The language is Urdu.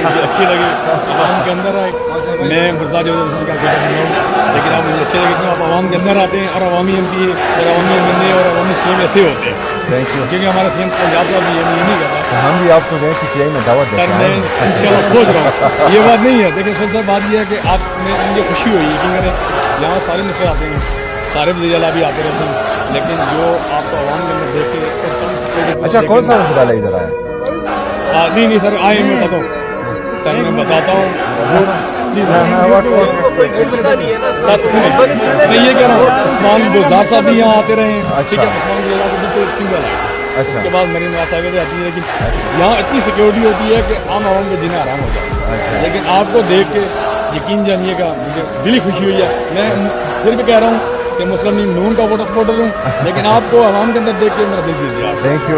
مجھے اچھی لگی عوام کے اندر آئے. میں مرتضیٰ جوید حسن کا بیٹا بن رہا ہوں, لیکن آپ مجھے اچھے لگے کہ آپ عوام کے اندر آتے ہیں اور عوامی ایم پی اور عوامی ایم این اے اور عوامی سی ایم ایسے ہوتے ہیں. Thank you. کیونکہ ہمارا سی ایم پنجاب صاحب بھی یہ نہیں کرتا. ہم بھی آپ کو جو ہے پی ٹی آئی میں دعوت سر دیتے میں ہیں. انشاءاللہ سوچ رہا ہوں, یہ بات نہیں ہے. دیکھیں سر بات یہ ہے کہ آپ میں مجھے خوشی ہوئی کہ میرے یہاں سارے مصر آتے ہیں, سارے وزیر اعلیٰ بھی آتے رہتے ہیں, لیکن جو آپ کو عوام کے اندر دیکھ کے اچھا کون سا وزیر اعلیٰ ادھر آیا؟ نہیں سر آئے میں بتاتا ہوں. سر میں بتاتا ہوں سر میں یہ کہہ رہا ہوں, عثمان بزدار صاحب بھی یہاں آتے رہے ہیں. ٹھیک ہے, عثمان بزدار کے بالکل سنگل ہے. اس کے بعد مریم نواز صاحب آتی ہے, لیکن یہاں اتنی سیکورٹی ہوتی ہے کہ عام عوام کے جنہیں آرام ہو جاتا ہے. لیکن آپ کو دیکھ کے یقین جانیے گا مجھے دلی خوشی ہوئی ہے. میں پھر بھی کہہ رہا ہوں کہ مسلم لیگ نون کا ووٹر سپورٹر ہوں, لیکن آپ کو عوام کے اندر دیکھ کے میرا دل جیت گیا. Thank you.